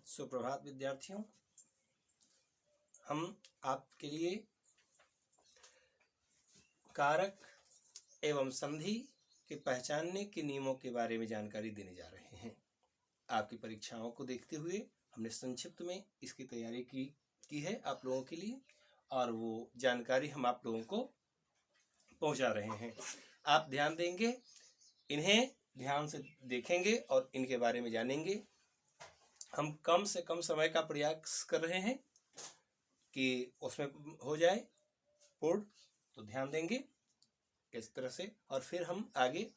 सुप्रभात विद्यार्थियों। हम आपके लिए कारक एवं संधि के पहचानने के नियमों के बारे में जानकारी देने जा रहे हैं। आपकी परीक्षाओं को देखते हुए हमने संक्षिप्त में इसकी तैयारी की है आप लोगों के लिए, और वो जानकारी हम आप लोगों को पहुंचा रहे हैं। आप ध्यान देंगे, इन्हें ध्यान से देखेंगे और इनके बारे में जानेंगे। हम कम से कम समय का प्रयास कर रहे हैं कि उसमें हो जाए पूर्ण, तो ध्यान देंगे इस तरह से, और फिर हम आगे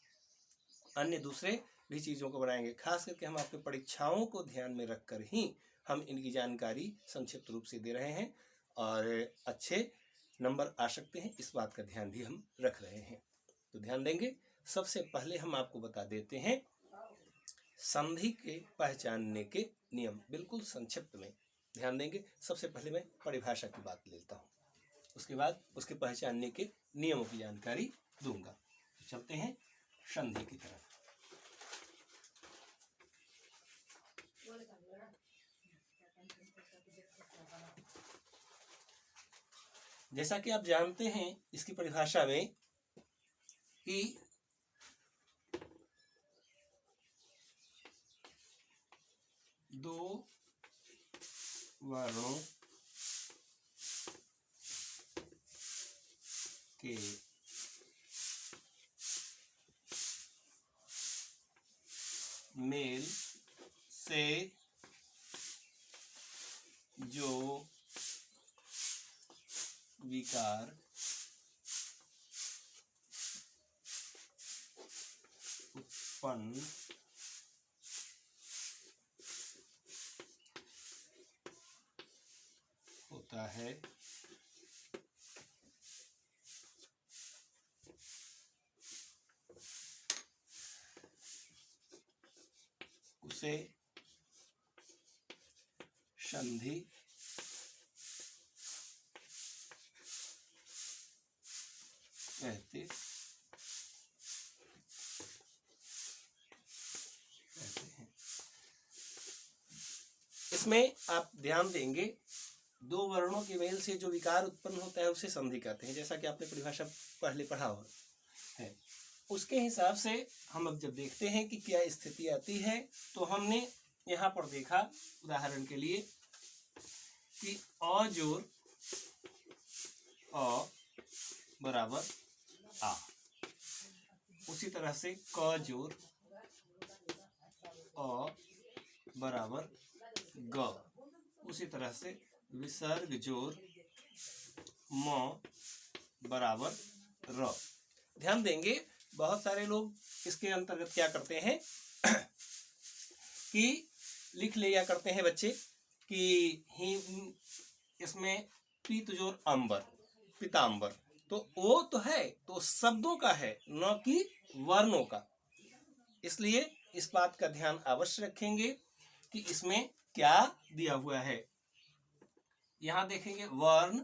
अन्य दूसरे भी चीज़ों को बनाएंगे। खास करके हम आपके परीक्षाओं को ध्यान में रखकर ही हम इनकी जानकारी संक्षिप्त रूप से दे रहे हैं और अच्छे नंबर आ सकते हैं, इस बात का ध्यान भी हम रख रहे हैं। तो ध्यान देंगे। सबसे पहले हम आपको बता देते हैं संधि के पहचानने के नियम, बिल्कुल संक्षिप्त में ध्यान देंगे। सबसे पहले मैं परिभाषा की बात लेता हूँ, उसके बाद उसके पहचानने के नियमों की जानकारी दूंगा। तो चलते हैं संधि की तरफ। जैसा कि आप जानते हैं इसकी परिभाषा में कि दो वर्णों के मेल से जो विकार उत्पन्न होता है उसे संधि कहते हैं। इसमें आप ध्यान देंगे, दो वर्णों के मेल से जो विकार उत्पन्न होता है उसे संधि कहते हैं। जैसा कि आपने परिभाषा पहले पढ़ा हो है, उसके हिसाब से हम अब जब देखते हैं कि क्या स्थिति आती है, तो हमने यहाँ पर देखा उदाहरण के लिए कि अ जोड़ अ बराबर आ, उसी तरह से क जोड़ अ बराबर ग, उसी तरह से विसर्ग जोड़ म बराबर र। ध्यान देंगे, बहुत सारे लोग इसके अंतर्गत क्या करते हैं कि लिख लिया करते हैं बच्चे कि ही इसमें पीत जोड़ अंबर, पीतांबर, तो वो तो है, तो शब्दों का है, न कि वर्णों का। इसलिए इस बात का ध्यान अवश्य रखेंगे कि इसमें क्या दिया हुआ है। यहाँ देखेंगे वर्ण,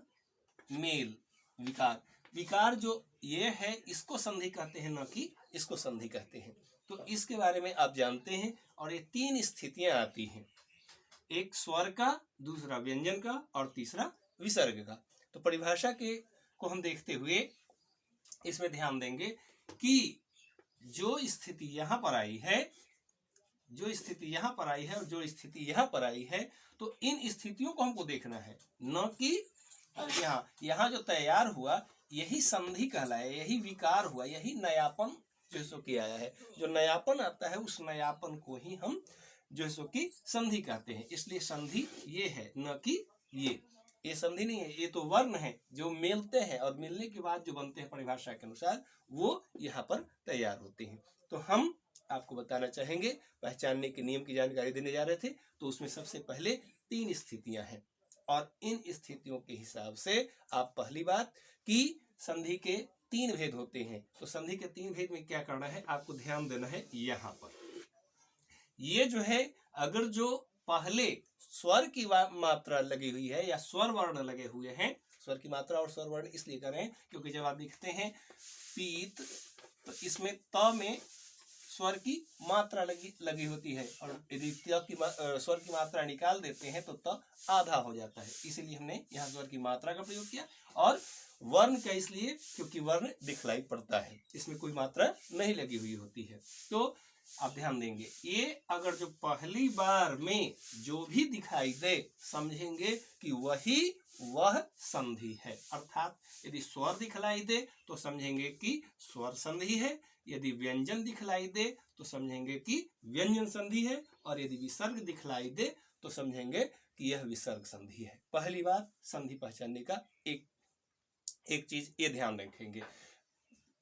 मेल, विकार। विकार जो ये है इसको संधि कहते हैं, न कि इसको संधि कहते हैं। तो इसके बारे में आप जानते हैं, और ये तीन स्थितियां आती हैं, एक स्वर का, दूसरा व्यंजन का और तीसरा विसर्ग का। तो परिभाषा के को हम देखते हुए इसमें ध्यान देंगे कि जो स्थिति यहाँ पर आई है, जो स्थिति यहाँ पर आई है और जो स्थिति यहाँ पर आई है, तो इन स्थितियों को हमको देखना है, न कि यहाँ जो तैयार हुआ यही संधि कहलाए, यही विकार हुआ, यही नयापन जो सो की आया है। जो नयापन आता है उस नयापन को ही हम जो सो की संधि कहते हैं। इसलिए संधि ये है, न कि ये संधि नहीं है। ये तो वर्ण है जो मिलते हैं और मिलने के बाद जो बनते हैं परिभाषा के अनुसार, वो यहाँ पर तैयार होते हैं। तो हम आपको बताना चाहेंगे, पहचानने के नियम की जानकारी देने जा रहे थे, तो उसमें सबसे पहले तीन स्थितियां हैं, और इन स्थितियों के हिसाब से आप पहली बात कि संधि के तीन भेद होते हैं। तो संधि के तीन भेद में क्या करना है, आपको ध्यान देना है। यहाँ पर ये जो है, अगर जो पहले स्वर की मात्रा लगी हुई है या स्वर वर्ण लगे हुए हैं, स्वर की मात्रा और स्वर वर्ण इसलिए कर रहे हैं क्योंकि जब आप लिखते हैं पीत, तो इसमें त में स्वर की मात्रा लगी होती है, और यदि त की स्वर की मात्रा निकाल देते हैं तो त आधा हो जाता है, इसीलिए हमने यहाँ स्वर की मात्रा का प्रयोग किया। और वर्ण का इसलिए क्योंकि वर्ण दिखलाई पड़ता है, इसमें कोई मात्रा नहीं लगी हुई होती है। तो आप ध्यान देंगे, ये अगर जो पहली बार में जो भी दिखाई दे समझेंगे कि वह संधि है, अर्थात यदि स्वर दिखलाई दे तो समझेंगे कि स्वर संधि है, यदि व्यंजन दिखलाई दे तो समझेंगे कि व्यंजन संधि है, और यदि विसर्ग दिखलाई दे तो समझेंगे कि यह विसर्ग संधि है। पहली बात संधि पहचानने का एक चीज ये ध्यान रखेंगे,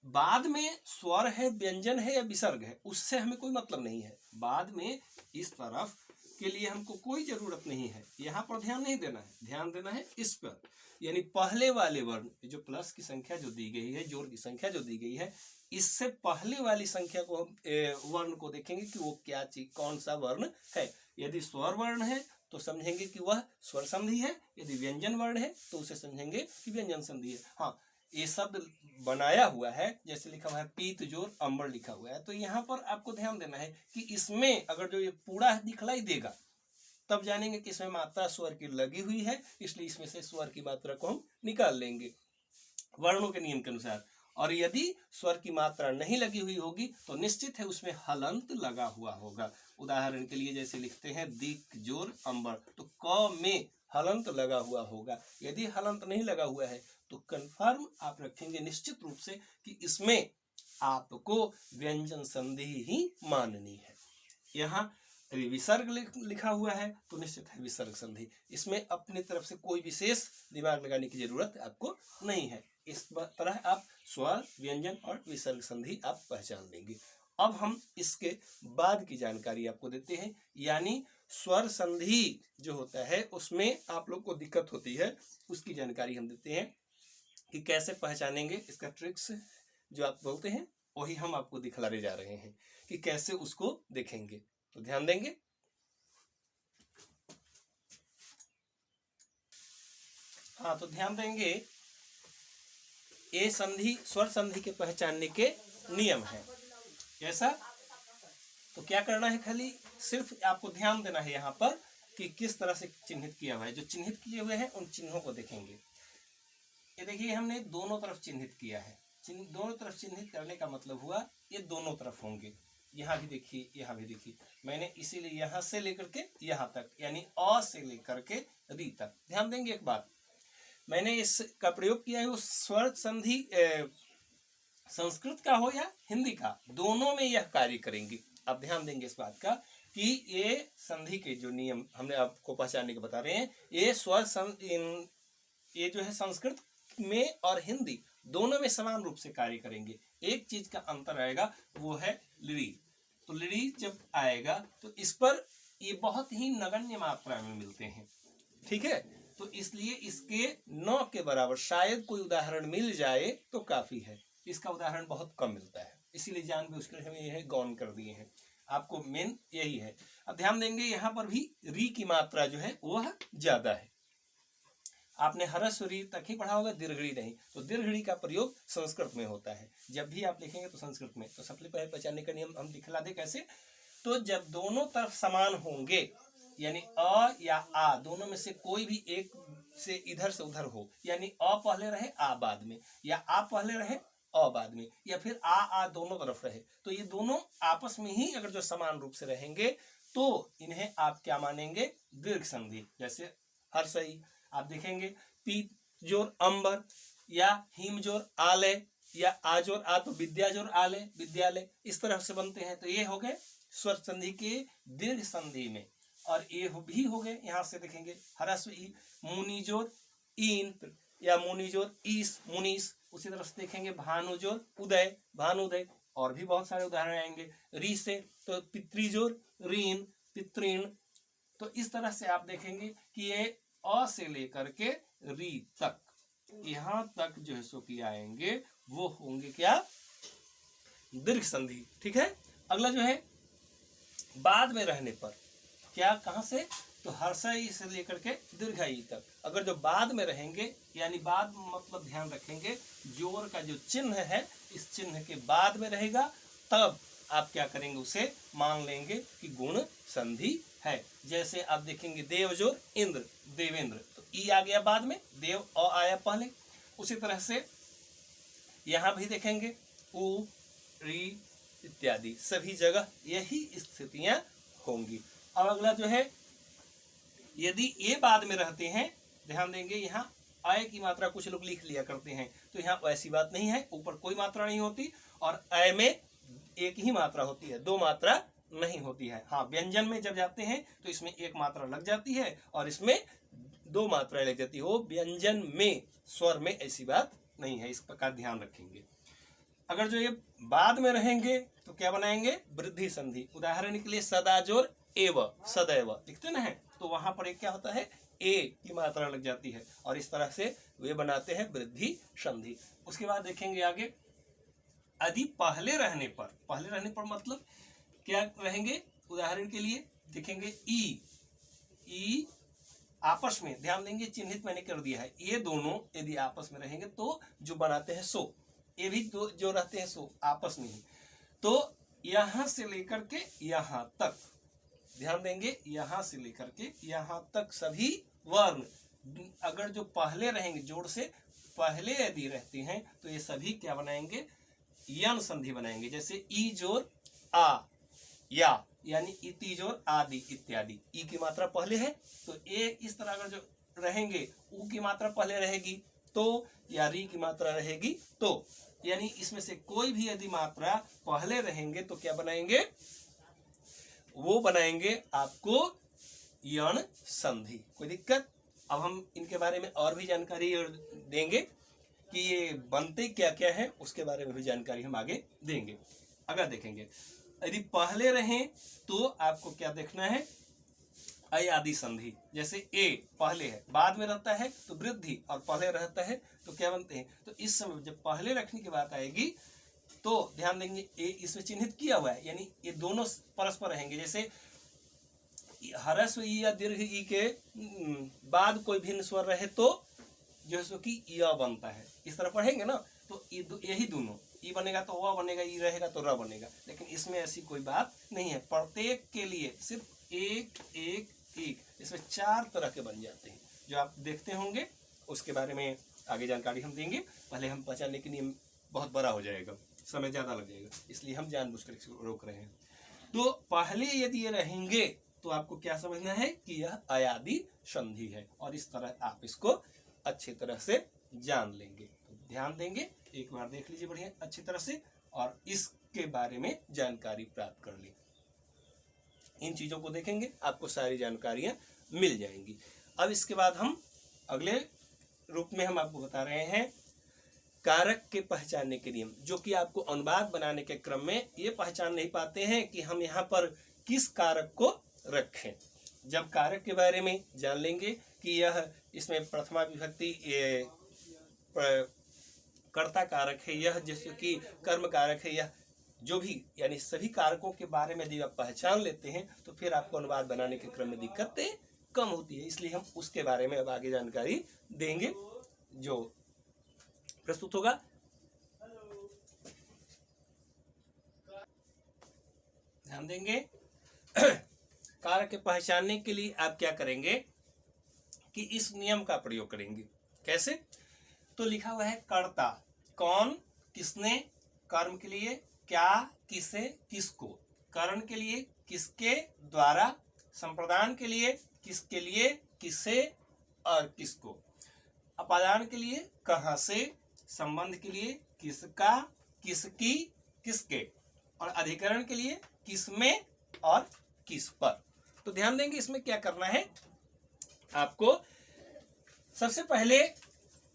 बाद में स्वर है, व्यंजन है या विसर्ग है, उससे हमें कोई मतलब नहीं है। बाद में इस तरफ के लिए हमको कोई जरूरत नहीं है, यहाँ पर ध्यान नहीं देना है, ध्यान देना है इस पर। यानी पहले वाले वर्ण, जो प्लस की संख्या जो दी गई है, जोड़ की संख्या जो दी गई है, इससे पहले वाली संख्या को वर्ण को देखेंगे कि वो क्या चीज, कौन सा वर्ण है। यदि स्वर वर्ण है तो समझेंगे कि वह स्वर संधि है, यदि व्यंजन वर्ण है तो उसे समझेंगे कि व्यंजन संधि है। हाँ, ये शब्द बनाया हुआ है, जैसे लिखा हुआ है पीत जोर अंबर लिखा हुआ है, तो यहाँ पर आपको ध्यान देना है कि इसमें अगर जो ये पूरा दिखलाई देगा तब जानेंगे कि इसमें मात्रा स्वर की लगी हुई है, इसलिए इसमें से स्वर की मात्रा को हम निकाल लेंगे वर्णों के नियम के अनुसार। और यदि स्वर की मात्रा नहीं लगी हुई होगी तो निश्चित है उसमें हलंत लगा हुआ होगा। उदाहरण के लिए जैसे लिखते हैं दिक जोर अंबर, तो क में हलंत लगा हुआ होगा। यदि हलंत नहीं लगा हुआ है तो कंफर्म आप रखेंगे निश्चित रूप से कि इसमें आपको व्यंजन संधि ही माननी है। यहाँ विसर्ग लिखा हुआ है तो निश्चित है विसर्ग संधि, इसमें अपनी तरफ से कोई विशेष दिमाग लगाने की जरूरत आपको नहीं है। इस तरह आप स्वर, व्यंजन और विसर्ग संधि आप पहचान लेंगे। अब हम इसके बाद की जानकारी आपको देते हैं, यानी स्वर संधि जो होता है उसमें आप लोग को दिक्कत होती है, उसकी जानकारी हम देते हैं कि कैसे पहचानेंगे। इसका ट्रिक्स जो आप बोलते हैं वही हम आपको दिखलाने जा रहे हैं कि कैसे उसको देखेंगे, तो ध्यान देंगे। हाँ, तो ध्यान देंगे, ये संधि स्वर संधि के पहचानने के नियम है। ऐसा तो क्या करना है, खाली सिर्फ आपको ध्यान देना है यहाँ पर कि किस तरह से चिन्हित किया हुआ है। जो चिन्हित किए हुए हैं उन चिन्हों को देखेंगे। ये देखिए हमने दोनों तरफ चिन्हित किया है, दोनों तरफ चिन्हित करने का मतलब हुआ ये दोनों तरफ होंगे। यहाँ भी देखिए, यहाँ भी देखिए, मैंने इसीलिए यहाँ से लेकर के यहाँ तक, यानी अ से लेकर के री तक। ध्यान देंगे एक बात, मैंने इसका प्रयोग किया है वो स्वर संधि संस्कृत का हो या हिंदी का, दोनों में यह कार्य करेंगे। अब ध्यान देंगे इस बात का कि ये संधि के जो नियम हमने आपको पहचानने के बता रहे हैं, ये स्वर ये जो है संस्कृत में और हिंदी दोनों में समान रूप से कार्य करेंगे। एक चीज का अंतर आएगा, वो है लिरी। तो लिरी जब आएगा तो इस पर ये बहुत ही नगण्य मात्रा में मिलते हैं, ठीक है। तो इसलिए इसके 9 के बराबर शायद कोई उदाहरण मिल जाए तो काफी है, इसका उदाहरण बहुत कम मिलता है, इसीलिए जानबूझकर हम ये गौन कर दिए हैं, आपको मेन यही है। अब ध्यान देंगे यहाँ पर भी री की मात्रा जो है वह ज्यादा है। आपने हरस्व री तक ही पढ़ा होगा, दीर्घड़ी नहीं। तो दीर्घड़ी का प्रयोग संस्कृत में होता है, जब भी आप लिखेंगे तो संस्कृत में। तो सबसे पहले पहचानने का नियम हम दिखला दे कैसे। तो जब दोनों तरफ समान होंगे, यानी अ या आ दोनों में से कोई भी एक से इधर से उधर हो, यानी अ पहले रहे आ बाद में, या आ पहले रहे अ बाद में, या फिर आ दोनों तरफ रहे, तो ये दोनों आपस में ही अगर जो समान रूप से रहेंगे तो इन्हें आप क्या मानेंगे, दीर्घ संधि। जैसे हर्षई आप देखेंगे, पी जोर अंबर, या हिम जोर आलय, या आ जोर आ तो विद्या जोर आलय विद्यालय, इस तरह से बनते हैं। तो ये हो गए स्वर संधि के दीर्घ संधि में। और ये भी हो गए, यहां से देखेंगे हरस्व ई, मुनि जोर इन, या मुनि जोर ईस मुनीस। उसी तरह से देखेंगे भानु जोर उदय भानुदय, और भी बहुत सारे उदाहरण आएंगे। री से तो पितृजोर रीन पितृण। तो इस तरह से आप देखेंगे कि ये अ से लेकर के री तक, यहां तक जो है सो कि आएंगे वो होंगे क्या, दीर्घ संधि, ठीक है। अगला जो है बाद में रहने पर क्या, कहां से, तो हर्षई से लेकर के दीर्घई तक। अगर जो बाद में रहेंगे, यानी बाद मतलब ध्यान रखेंगे जोर का जो चिन्ह है इस चिन्ह के बाद में रहेगा, तब आप क्या करेंगे, उसे मान लेंगे कि गुण संधि है। जैसे आप देखेंगे देवजोर इंद्र, देवेंद्र, तो ई आ गया बाद में, देव अ आया पहले। उसी तरह से यहाँ भी देखेंगे उ, री इत्यादि सभी जगह यही स्थितियां होंगी। अब अगला जो है, यदि ये बाद में रहते हैं, ध्यान देंगे यहाँ अय की मात्रा कुछ लोग लिख लिया करते हैं, तो यहाँ वैसी बात नहीं है, ऊपर कोई मात्रा नहीं होती और अय में एक ही मात्रा होती है, दो मात्रा नहीं होती है। हाँ, व्यंजन में जब जाते हैं तो इसमें एक मात्रा लग जाती है और इसमें दो मात्राएं लग जाती है। वो व्यंजन में, स्वर में ऐसी बात नहीं है, इस प्रकार ध्यान रखेंगे। अगर जो ये बाद में रहेंगे तो क्या बनाएंगे, वृद्धि संधि। उदाहरण के लिए सदाजोर एव, सदैव लिखते ना है, तो वहां पर एक क्या होता है, ए की मात्रा लग जाती है और इस तरह से वे बनाते हैं वृद्धि संधि। उसके बाद देखेंगे आगे, यदि पहले रहने पर मतलब क्या रहेंगे, उदाहरण के लिए देखेंगे ई आपस में, ध्यान देंगे चिन्हित मैंने कर दिया है, ये दोनों यदि आपस में रहेंगे तो जो बनाते हैं सो, ये भी दो जो रहते हैं सो आपस में ही। तो यहां से लेकर के यहां तक, ध्यान देंगे यहां से लेकर के यहां तक सभी वर्ण अगर जो पहले रहेंगे, जोड़ से पहले यदि रहते हैं तो ये सभी क्या बनाएंगे, यन संधि बनाएंगे। जैसे ई जोर आ, या, यानी इति जोर आदि इत्यादि। ई की मात्रा पहले है तो ए इस तरह अगर जो रहेंगे, उ की मात्रा पहले रहेगी तो, या री की मात्रा रहेगी तो, यानी इसमें से कोई भी यदि मात्रा पहले रहेंगे तो क्या बनाएंगे, वो बनाएंगे आपको यण संधि। कोई दिक्कत? अब हम इनके बारे में और भी जानकारी देंगे कि ये बनते क्या क्या है, उसके बारे में भी जानकारी हम आगे देंगे। अगर देखेंगे यदि पहले रहें तो आपको क्या देखना है, अय आदि संधि। जैसे ए पहले है, बाद में रहता है तो वृद्धि, और पहले रहता है तो क्या बनते हैं। तो इस समय जब पहले रखने की बात आएगी तो ध्यान देंगे ए इसमें चिन्हित किया हुआ है, यानी ये दोनों परस्पर रहेंगे। जैसे ह्रस्व ई या दीर्घ ई के बाद कोई भिन्न स्वर रहे तो जो है सो कि य बनता है, इस तरह पढ़ेंगे ना, तो यही दोनों, ई बनेगा तो व बनेगा, ई रहेगा तो र बनेगा। लेकिन इसमें ऐसी कोई बात नहीं है, प्रत्येक के लिए सिर्फ एक एक एक, इसमें 4 तरह के बन जाते हैं, जो आप देखते होंगे उसके बारे में आगे जानकारी हम देंगे। पहले हम पहचानने के नियम बहुत बड़ा हो जाएगा, समय ज़्यादा लग जाएगा, इसलिए हम जानबूझकर रोक रहे हैं। तो पहले यदि ये रहेंगे तो आपको क्या समझना है कि यह अयादि संधि है, और इस तरह आप इसको अच्छी तरह से जान लेंगे। तो ध्यान देंगे, एक बार देख लीजिए बढ़िया अच्छी तरह से, और इसके बारे में जानकारी प्राप्त कर ली। इन चीजों को देखेंगे आपको सारी जानकारियां मिल जाएंगी। अब इसके बाद हम अगले रूप में हम आपको बता रहे हैं कारक के पहचानने के नियम, जो कि आपको अनुवाद बनाने के क्रम में ये पहचान नहीं पाते हैं कि हम यहाँ पर किस कारक को रखें। जब कारक के बारे में जान लेंगे कि यह इसमें प्रथमा विभक्ति ये कर्ता कारक है, यह जैसे कि कर्म कारक है, यह जो भी यानी सभी कारकों के बारे में यदि आप पहचान लेते हैं तो फिर आपको अनुवाद बनाने के क्रम में दिक्कतें कम होती है। इसलिए हम उसके बारे में अब आगे जानकारी देंगे जो प्रस्तुत होगा। ध्यान देंगे कारक के पहचानने के लिए आप क्या करेंगे कि इस नियम का प्रयोग करेंगे। कैसे? तो लिखा हुआ है कर्ता, कौन, किसने, कर्म के लिए क्या, किसे, किसको, करण के लिए किसके द्वारा, संप्रदान के लिए किसके लिए, किसे और किसको, अपादान के लिए कहां से, संबंध के लिए किसका, किसकी, किसके, और अधिकरण के लिए किसमें और किस पर। तो ध्यान देंगे इसमें क्या करना है आपको। सबसे पहले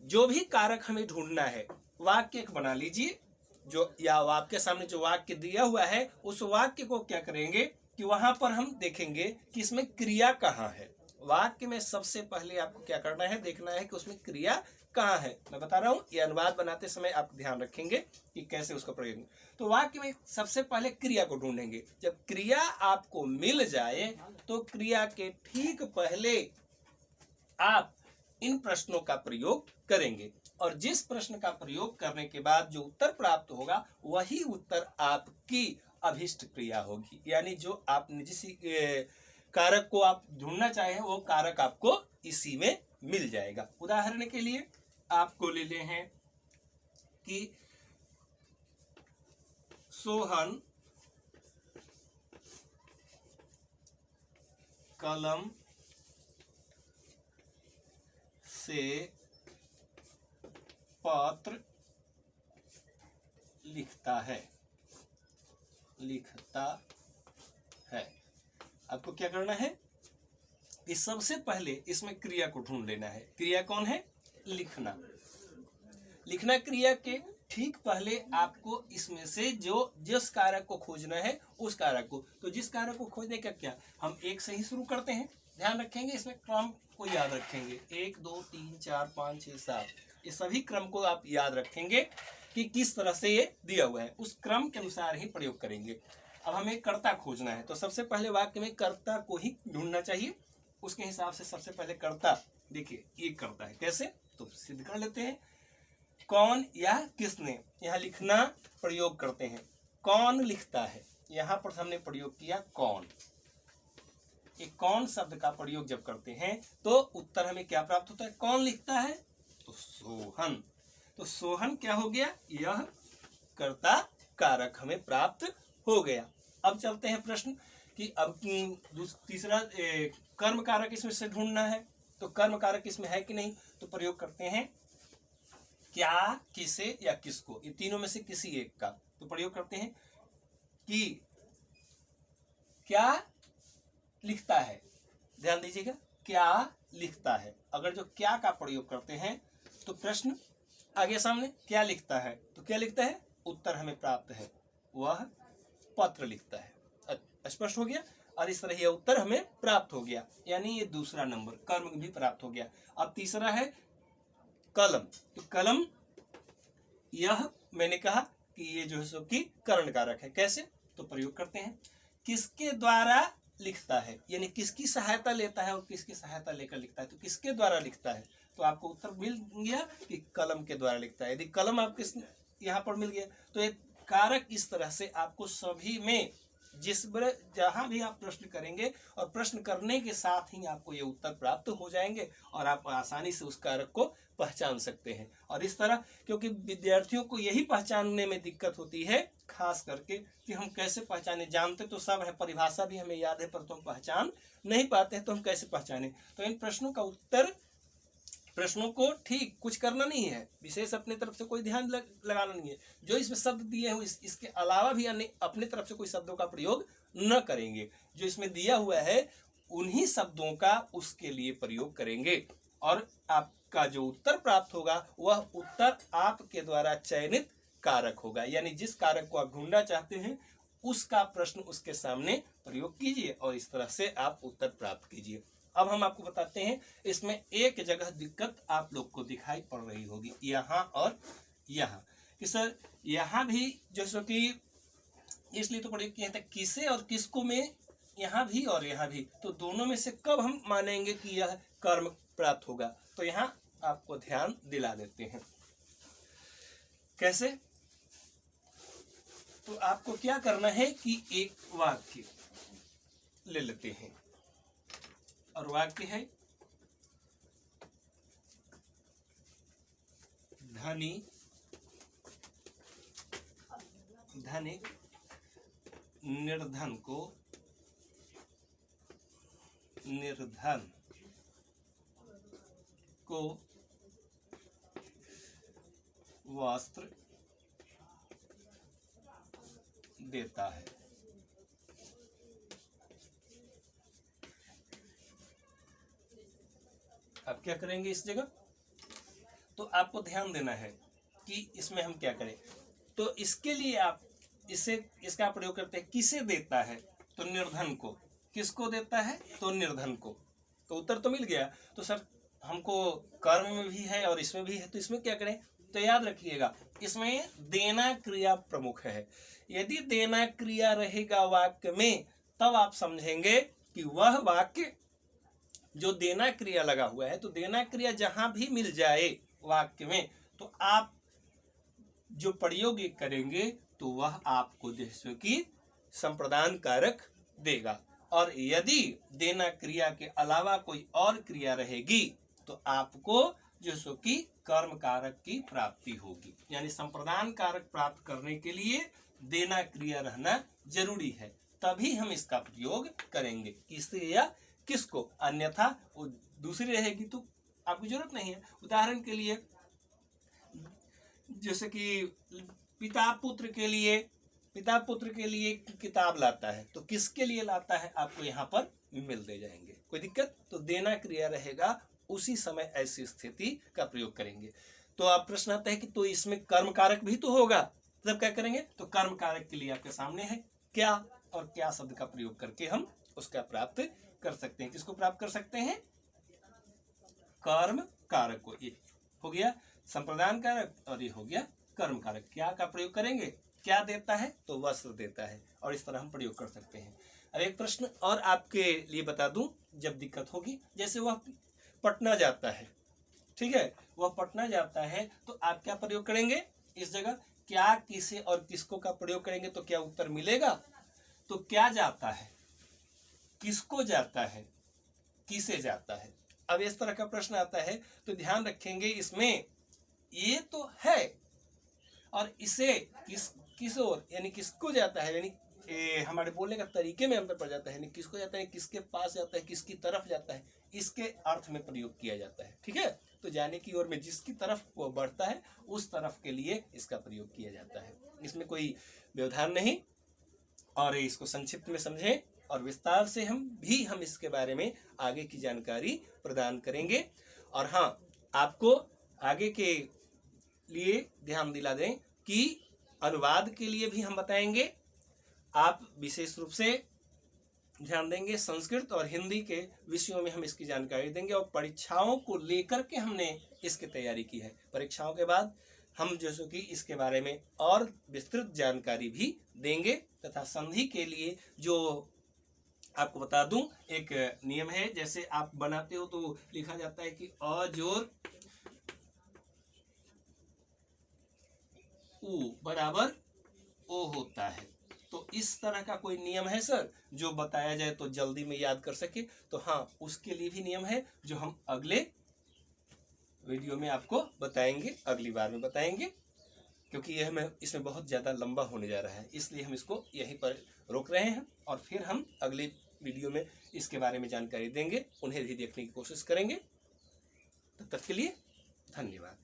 जो भी कारक हमें ढूंढना है, वाक्य एक बना लीजिए, जो या आपके सामने जो वाक्य दिया हुआ है उस वाक्य को क्या करेंगे कि वहां पर हम देखेंगे कि इसमें क्रिया कहाँ है। वाक्य में सबसे पहले आपको क्या करना है, देखना है कि उसमें क्रिया कहाँ है। मैं बता रहा हूँ, ये अनुवाद बनाते समय आप ध्यान रखेंगे कि कैसे उसका प्रयोग। तो वाक्य में सबसे पहले क्रिया को ढूंढेंगे। जब क्रिया आपको मिल जाए तो क्रिया के ठीक पहले आप इन प्रश्नों का प्रयोग करेंगे, और जिस प्रश्न का प्रयोग करने के बाद जो उत्तर प्राप्त होगा वही उत्तर आपकी अभिष्ट क्रिया होगी, यानी जो आप जिस कारक को आप ढूंढना चाहें वो कारक आपको इसी में मिल जाएगा। उदाहरण के लिए आपको ले ले हैं कि सोहन कलम से पत्र लिखता है। आपको क्या करना है कि सबसे पहले इसमें क्रिया को ढूंढ लेना है। क्रिया कौन है? लिखना। लिखना क्रिया के ठीक पहले आपको इसमें से जिस कारक को खोजना है उस कारक को, तो जिस कारक को खोजने का क्या, हम एक से ही शुरू करते हैं। ध्यान रखेंगे इसमें क्रम को याद रखेंगे, 1 2 3 4 5 6 7, ये सभी क्रम को आप याद रखेंगे कि किस तरह से ये दिया हुआ है, उस क्रम के अनुसार ही प्रयोग करेंगे। अब हमें कर्ता खोजना है, तो सबसे पहले वाक्य में कर्ता को ही ढूंढना चाहिए। उसके हिसाब से सबसे पहले कर्ता, देखिए ये कर्ता है, कैसे, तो सिद्ध कर लेते हैं। कौन या किसने, यहाँ लिखना प्रयोग करते हैं। कौन लिखता है, यहाँ पर हमने प्रयोग किया कौन। एक कौन शब्द का प्रयोग जब करते हैं तो उत्तर हमें क्या प्राप्त होता है? कौन लिखता है? तो सोहन। तो सोहन क्या हो गया? यह कर्ता कारक हमें प्राप्त हो गया। अब चलते हैं प्रश्न कि अब तीसरा कर्म कारक इसमें से ढूंढना है, तो कर्म कारक इसमें है कि नहीं, तो प्रयोग करते हैं क्या, किसे या किसको, ये तीनों में से किसी एक का। तो प्रयोग करते हैं कि क्या लिखता है। ध्यान दीजिएगा, क्या लिखता है। अगर जो क्या का प्रयोग करते हैं तो प्रश्न आगे सामने क्या लिखता है, तो क्या लिखता है, उत्तर हमें प्राप्त है, वह पत्र लिखता है। स्पष्ट हो गया। और इस तरह यह उत्तर हमें प्राप्त हो गया, यानी ये दूसरा नंबर कर्म भी प्राप्त हो गया। अब तीसरा है कलम। तो कलम, यह मैंने कहा कि ये जो है सो कि करण कारक है। कैसे, तो प्रयोग करते हैं किसके द्वारा लिखता है, यानी किसकी सहायता लेता है और किसकी सहायता लेकर लिखता है। तो किसके द्वारा लिखता है, तो आपको उत्तर मिल गया कि कलम के द्वारा लिखता है। यदि कलम आपके यहाँ पर मिल गया तो एक कारक इस तरह से आपको सभी में जहां भी आप प्रश्न करेंगे और प्रश्न करने के साथ ही आपको ये उत्तर प्राप्त हो जाएंगे और आप आसानी से उस कारक को पहचान सकते हैं। और इस तरह, क्योंकि विद्यार्थियों को यही पहचानने में दिक्कत होती है खास करके कि हम कैसे पहचाने, जानते तो सब है, परिभाषा भी हमें याद है, पर तो हम पहचान नहीं पाते हैं, तो हम कैसे पहचाने। तो इन प्रश्नों का उत्तर, प्रश्नों को ठीक कुछ करना नहीं है, विशेष अपने तरफ से कोई ध्यान लगाना नहीं है। जो इसमें शब्द दिए हैं इसके अलावा भी अपने तरफ से कोई शब्दों का प्रयोग न करेंगे। जो इसमें दिया हुआ है उन्हीं शब्दों का उसके लिए प्रयोग करेंगे और आपका जो उत्तर प्राप्त होगा वह उत्तर आपके द्वारा चयनित कारक होगा। यानी जिस कारक को आप ढूंढना चाहते हैं उसका प्रश्न उसके सामने प्रयोग कीजिए और इस तरह से आप उत्तर प्राप्त कीजिए। अब हम आपको बताते हैं, इसमें एक जगह दिक्कत आप लोग को दिखाई पड़ रही होगी, यहाँ और यहाँ, कि सर यहाँ भी जैसे कि इसलिए तो प्रयोग किया था किसे और किसको में, यहाँ भी और यहाँ भी, तो दोनों में से कब हम मानेंगे कि यह कर्म प्राप्त होगा। तो यहाँ आपको ध्यान दिला देते हैं कैसे। तो आपको क्या करना है कि एक वाक्य ले लेते हैं और वाक्य है धनी धनिक निर्धन को वस्त्र देता है। अब क्या करेंगे इस जगह, तो आपको ध्यान देना है कि इसमें हम क्या करें। तो इसके लिए आप इसका प्रयोग करते हैं किसे देता है, तो निर्धन को। किसको देता है, तो निर्धन को। तो उत्तर तो मिल गया। तो सर हमको कर्म में भी है और इसमें भी है, तो इसमें क्या करें, तो याद रखिएगा इसमें देना क्रिया प्रमुख है। यदि देना क्रिया रहेगा वाक्य में तब आप समझेंगे कि वह वाक्य जो देना क्रिया लगा हुआ है, तो देना क्रिया जहां भी मिल जाए वाक्य में तो आप जो प्रयोग करेंगे तो वह आपको जैसे कि संप्रदान कारक देगा। और यदि देना क्रिया के अलावा कोई और क्रिया रहेगी तो आपको जो सो कि कर्म कारक की प्राप्ति होगी। यानी संप्रदान कारक प्राप्त करने के लिए देना क्रिया रहना जरूरी है, तभी हम इसका प्रयोग करेंगे। किससे या किसको, अन्यथा वो दूसरी रहेगी तो आपकी जरूरत नहीं है। उदाहरण के लिए जैसे कि पिता पुत्र के लिए किताब लाता है, तो किसके लिए लाता है आपको यहाँ पर मिल दे जाएंगे, कोई दिक्कत। तो देना क्रिया रहेगा, उसी समय ऐसी स्थिति का प्रयोग करेंगे। तो आप प्रश्न आता है कि तो इसमें कर्म कारक भी तो होगा, तब क्या करेंगे। तो कर्म कारक के लिए आपके सामने है क्या, और क्या शब्द का प्रयोग करके हम उसका प्राप्त कर सकते हैं। किसको प्राप्त कर सकते हैं, कर्म कारक को। ये हो गया संप्रदान कारक और ये हो गया कर्म कारक। क्या का प्रयोग करेंगे, क्या देता है तो वस्त्र देता है, और इस तरह हम प्रयोग कर सकते हैं। अब एक प्रश्न और आपके लिए बता दूं, जब दिक्कत होगी, जैसे वह पटना जाता है, ठीक है, वह पटना जाता है, तो आप क्या प्रयोग करेंगे इस जगह, क्या, किसे और किसको का प्रयोग करेंगे तो क्या उत्तर मिलेगा। तो क्या जाता है, किसको जाता है, किसे जाता है। अब इस तरह का प्रश्न आता है तो ध्यान रखेंगे, इसमें ये तो है और इसे किस ओर यानी किसको जाता है, यानी हमारे बोलने का तरीके में अंतर पड़ जाता है। यानी किसको जाता है, किसके पास जाता है, किसकी तरफ जाता है, इसके अर्थ में प्रयोग किया जाता है, ठीक है। तो जाने की ओर में जिसकी तरफ वो बढ़ता है उस तरफ के लिए इसका प्रयोग किया जाता है। इसमें कोई व्यवधान नहीं, और इसको संक्षिप्त में समझें और विस्तार से हम इसके बारे में आगे की जानकारी प्रदान करेंगे। और हाँ, आपको आगे के लिए ध्यान दिला दें कि अनुवाद के लिए भी हम बताएंगे। आप विशेष रूप से ध्यान देंगे, संस्कृत और हिंदी के विषयों में हम इसकी जानकारी देंगे, और परीक्षाओं को लेकर के हमने इसकी तैयारी की है। परीक्षाओं के बाद हम जैसे कि इसके बारे में और विस्तृत जानकारी भी देंगे। तथा संधि के लिए जो आपको बता दूं, एक नियम है, जैसे आप बनाते हो तो लिखा जाता है कि अ जोर उ बराबर ओ होता है। तो इस तरह का कोई नियम है सर जो बताया जाए तो जल्दी में याद कर सके, तो हाँ, उसके लिए भी नियम है जो हम अगले वीडियो में आपको बताएंगे, अगली बार में बताएंगे, क्योंकि यह इसमें बहुत ज़्यादा लंबा होने जा रहा है, इसलिए हम इसको यहीं पर रोक रहे हैं, और फिर हम अगले वीडियो में इसके बारे में जानकारी देंगे, उन्हें भी देखने की कोशिश करेंगे। तब तक के लिए धन्यवाद।